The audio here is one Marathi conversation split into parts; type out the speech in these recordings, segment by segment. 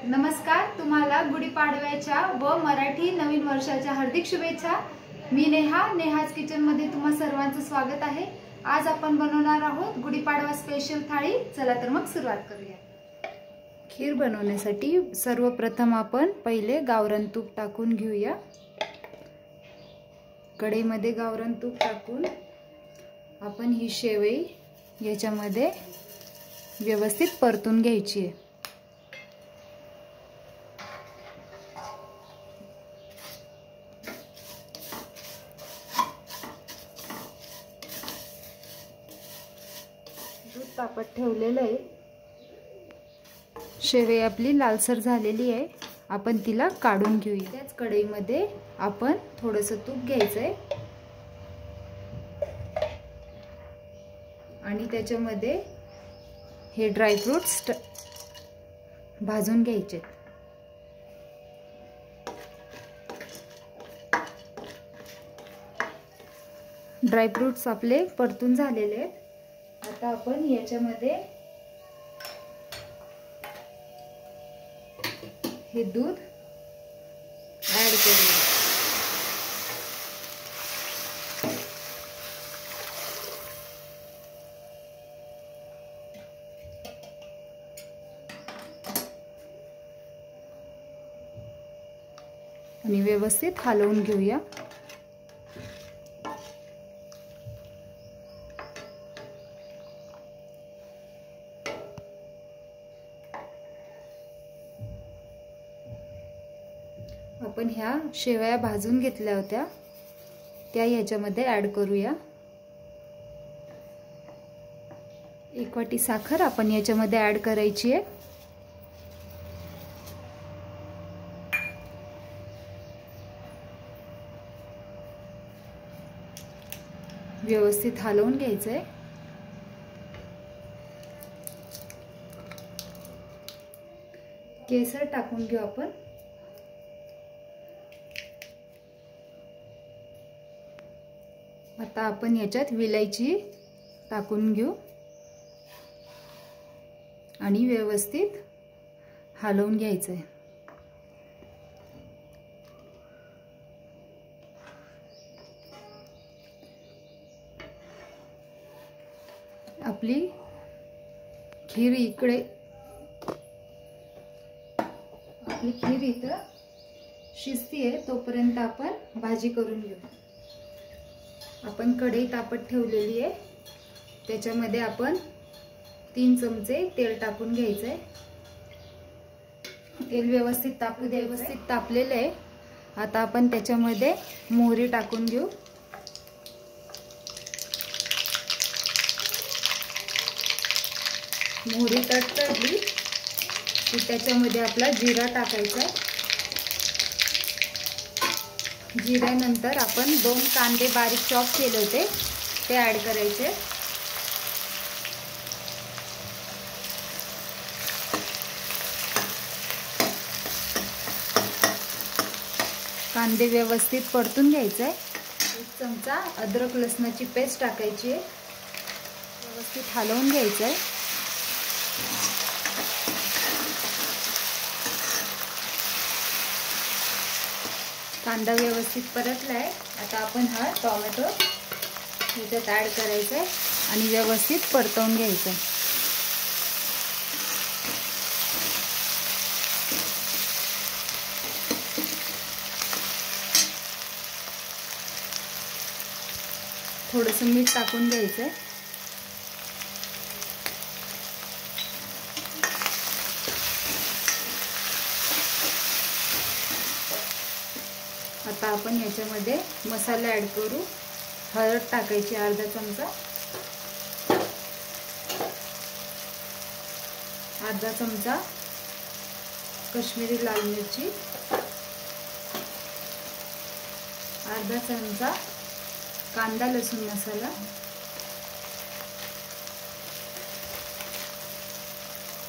नमस्कार, तुम्हाला गुढीपाडव्याच्या व मराठी नवीन वर्षाच्या हार्दिक शुभेच्छा। मी नेहाज किचन मध्ये तुम्हा सर्वांचं स्वागत आहे। आज आपण बनवणार आहोत गुढीपाडवा स्पेशल थाळी। चला तर मग सुरुवात करूया। खीर बनवण्यासाठी सर्वप्रथम आपण पहिले गावरान तूप टाकून घेऊया। कढईमध्ये गावरान तूप टाकून आपण ही शेवई याच्यामध्ये व्यवस्थित परतून घ्यायची आहे। दूध तापत ठेवलेलं आहे। शेवई आपली लालसर झालेली आहे, आपण तिला काढून घेऊया। त्याच कढईमध्ये आपण थोडंसं तूप घ्यायचंय आणि त्याच्यामध्ये हे ड्रायफ्रूट्स भाजून घ्यायचे। ड्रायफ्रूट्स आपले परतून झालेले आहेत। आता आपण याच्यामध्ये हे दूध ऍड करूया। आणि व्यवस्थित हलवून घेऊया। आपण ह्या शेवया भाजून घेतल्या होत्या त्या ह्याच्यामध्ये ऍड करूया। 1 वाटी साखर आपण याच्यामध्ये ऍड करायची आहे। व्यवस्थित हलवून घ्यायचंय। केसर टाकून घेऊ आपण। आता आपण याच्यात विलायची टाकून घेऊ आणि व्यवस्थित हलवून घ्यायचंय। आपली खीर इथं शिजतीये, तोपर्यंत आपण भाजी करून घेऊ। आपण कढई तापत ठेवलेली आहे, त्याच्यामध्ये आपण 3 चमचे तेल टाकून घ्यायचंय। तेल व्यवस्थित तापू दे। व्यवस्थित तापलेलं आहे। आता आपण त्याच्यामध्ये मोहरी टाकून घेऊ। मोहरी तडतडली की त्याच्यामध्ये आपला जिरा टाकायचा आहे। जिऱ्यानंतर आपण 2 कांदे बारीक चॉप केले होते ते ऍड करायचे। कांदे व्यवस्थित परतून घ्यायचे। 1 चमचा अद्रक लसणाची पेस्ट टाकायची आहे। व्यवस्थित हलवून घ्यायचंय। कांदा व्यवस्थित परतलाय। आता आपण हा टोमॅटो ह्याच्यात ऍड करायचा आहे आणि व्यवस्थित परतवून घ्यायचं। थोडंसं मीठ टाकून घ्यायचंय। आता आपण याच्यामध्ये मसाला ऍड करू। हळद टाकायची अर्धा चमचा, अर्धा चमचा काश्मीरी लाल मिरची, अर्धा चमचा कांदा लसूण मसाला,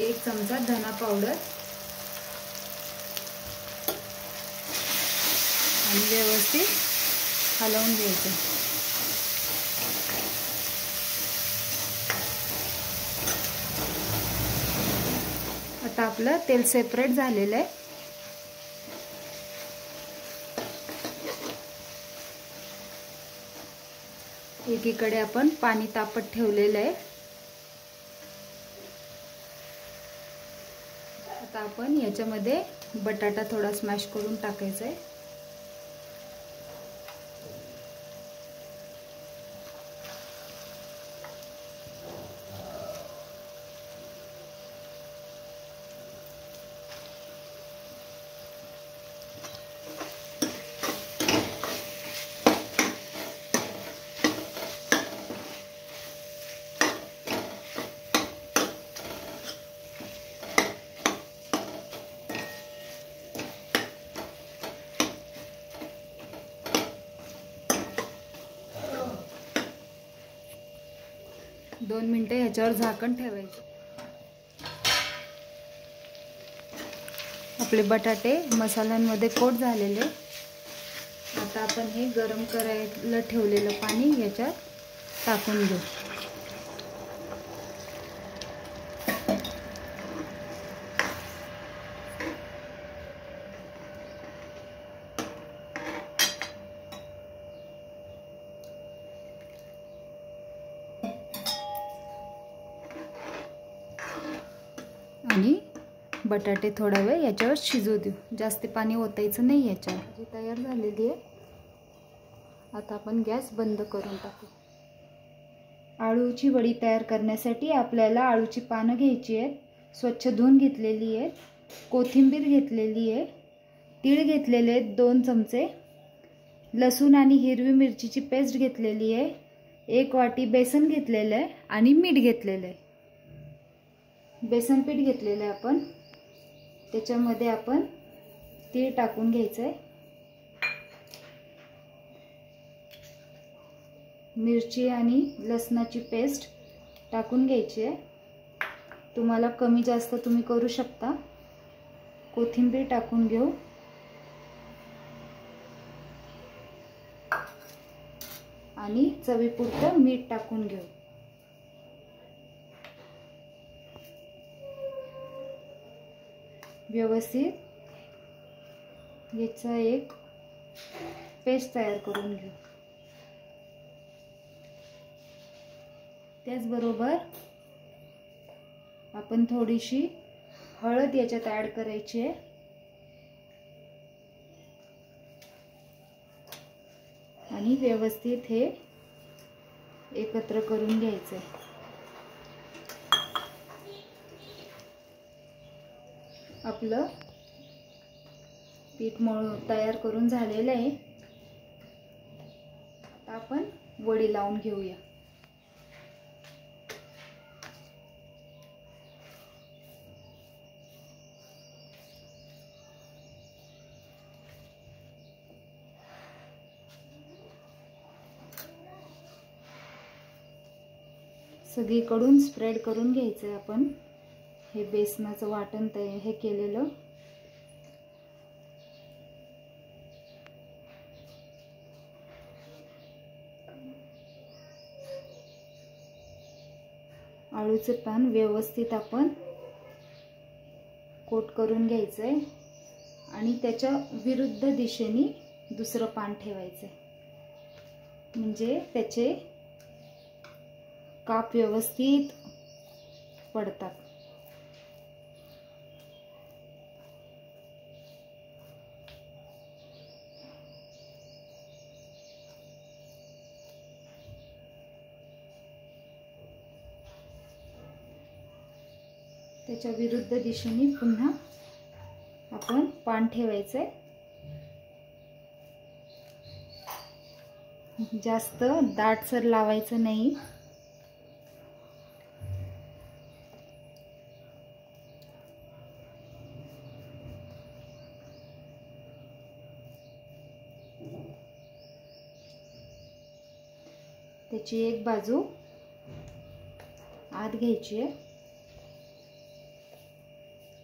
1 चमचा धना पावडर आणि व्यवस्थित हलवून घ्यायचं। आता आपलं तेल सेपरेट झालेलं आहे. एकीकडे आपण पाणी तापत ठेवलेलं आहे. आता आपण याच्यामध्ये बटाटा थोडा स्मॅश करून टाकायचा आहे. दोन मिनिटे ह्याच्यावर झाकण ठेवायचं. आपले बटाटे मसाल्यांमध्ये कोट झालेले. आता आपण हे गरम करायला ठेवलेलं पाणी याच्यात टाकून घेऊ. आणि बटाटे थोडा वेळ याच्यावर शिजू देऊ. जास्त पाणी ओतायचं नाही याच्यावर. भाजी तयार झालेली आहे. आता आपण गॅस बंद करून टाकू. आळूची वडी तयार करण्यासाठी आपल्याला आळूची पानं घ्यायची आहेत. स्वच्छ धुवून घेतलेली आहेत. कोथिंबीर घेतलेली आहे. तीळ घेतलेले आहेत 2 चमचे. लसूण आणि हिरवी मिरचीची पेस्ट घेतलेली आहे. 1 वाटी बेसन घेतलेलं आहे आणि मीठ घेतलेलं आहे. बेसन पीठ घेतलेलं आहे आपण. त्याच्यामध्ये आपण तीळ टाकून घ्यायचं आहे. मिरची आणि लसणाची पेस्ट टाकून घ्यायची आहे. तुम्हाला कमी जास्त तुम्ही करू शकता. कोथिंबीर टाकून घेऊ. आणि चवीपुरतं मीठ टाकून घेऊ. व्यवस्थित याचा एक पेस्ट तयार करून घेऊ. त्याचबरोबर आपण थोडीशी हळद याच्यात ॲड करायची आहे. आणि व्यवस्थित हे एकत्र करून घ्यायचं आहे. आपलं पीठ तयार करून झालेलं आहे. आता आपण वडी लावून घेऊया. सगळीकडून स्प्रेड करून घ्यायचं आहे आपण हे बेसनाचं वाटण हे केलेलं. आळूचे पान व्यवस्थित आपण कोट करून घ्यायचं आहे आणि त्याच्या विरुद्ध दिशेने दुसरं पान ठेवायचं आहे. म्हणजे त्याचे काप व्यवस्थित पडतात. त्याच्या विरुद्ध दिशेने पुन्हा आपण पान ठेवायचंय. जास्त दाटसर लावायचं नाही. त्याची एक बाजू आत घ्यायची आहे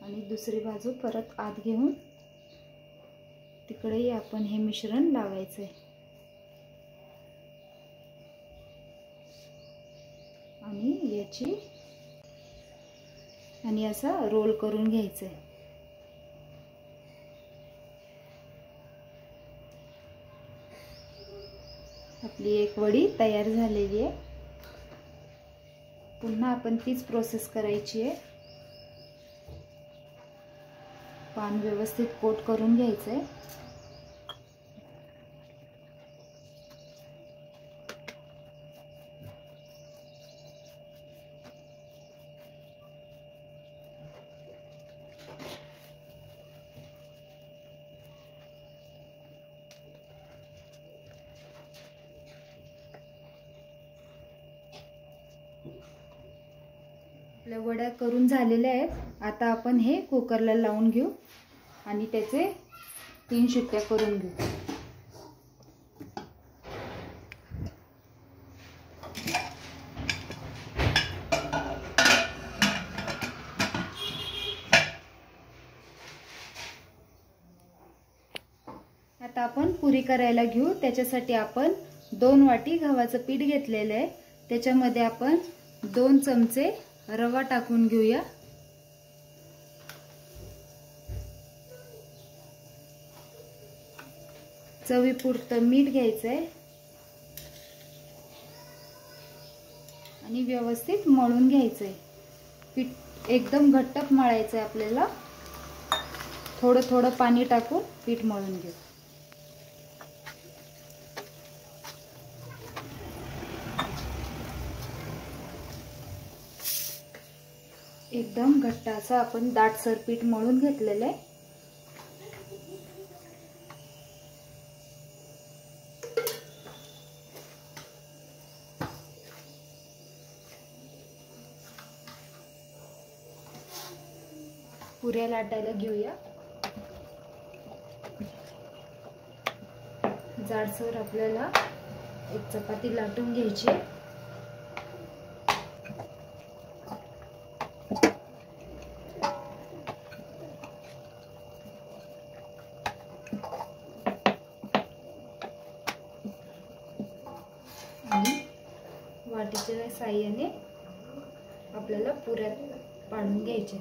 आणि दुसरी बाजू परत आत घेऊन तिकडेही आपण हे मिश्रण लावायचं आहे. आणि याची आणि असं रोल करून घ्यायचं आहे। आपली एक वडी तयार झालेली आहे। पुन्हा आपण तीच प्रोसेस करायची आहे। पान व्यवस्थित कोट करून घ्यायचं आहे। आपल्या वड्या करून झालेल्या आहेत। आता आपण हे कुकरला लावून घेऊ आणि त्याचे 3 शिट्ट्या करून घेऊ। आता आपण पुरी करायला घेऊ। त्याच्यासाठी आपण 2 वाटी गव्हाचं पीठ घेतलेलं आहे। त्याच्यामध्ये आपण 2 चमचे रवा टाकून घेऊया। चवीपुरतं मीठ घ्यायचंय आणि व्यवस्थित मळून घ्यायचंय। पीठ एकदम घट्ट मळायचंय आपल्याला। थोडं थोडं पाणी टाकून पीठ मळून घेऊ। एकदम घट्ट असं आपण दाटसर पीठ मळून घेतलेलं आहे। पुऱ्या लाटायला घेऊया। जाडसर आपल्याला एक चपाती लाटून घ्यायची आहे। आणि वाटीच्या साहाय्याने आपल्याला पुऱ्या पाडून घ्यायच्या।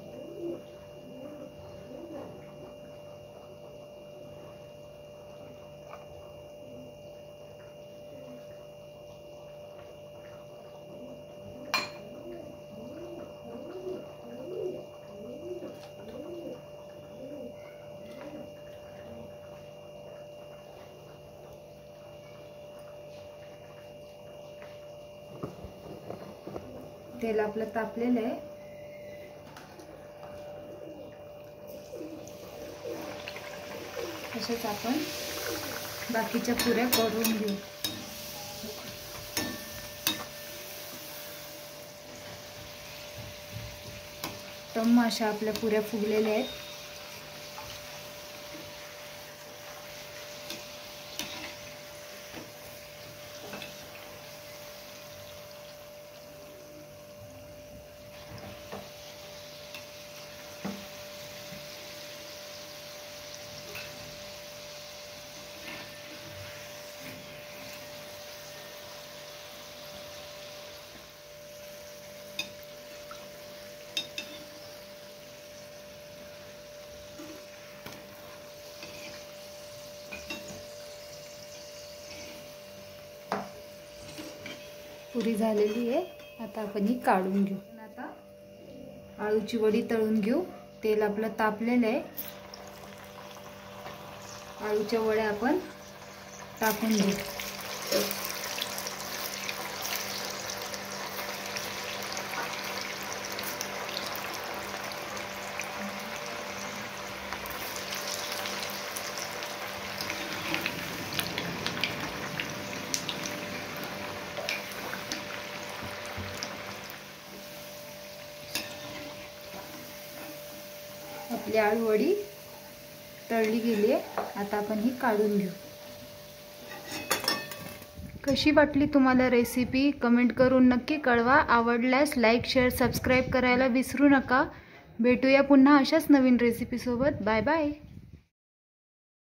तेल आपलं तापलेलं आहे। तसेच आपण बाकीच्या पुऱ्या करून घेऊ। टम्म अशा आपल्या पुऱ्या फुगलेल्या आहेत। पुरी झालेली आहे। आता आपण ही काढून घेऊ। आता आळूची वडी तळून घेऊ। तेल आपलं तापलेलं आहे। आळूच्या वड्या आपण टाकून घेऊ। आपली आळू वडी तळली गेली आहे। आता आपण ही काढून घेऊ। कशी वाटली तुम्हाला रेसिपी कमेंट करून नक्की कळवा। आवडल्यास लाईक शेअर सबस्क्राईब करायला विसरू नका। भेटूया पुन्हा अशाच नवीन रेसिपी सोबत। Bye bye.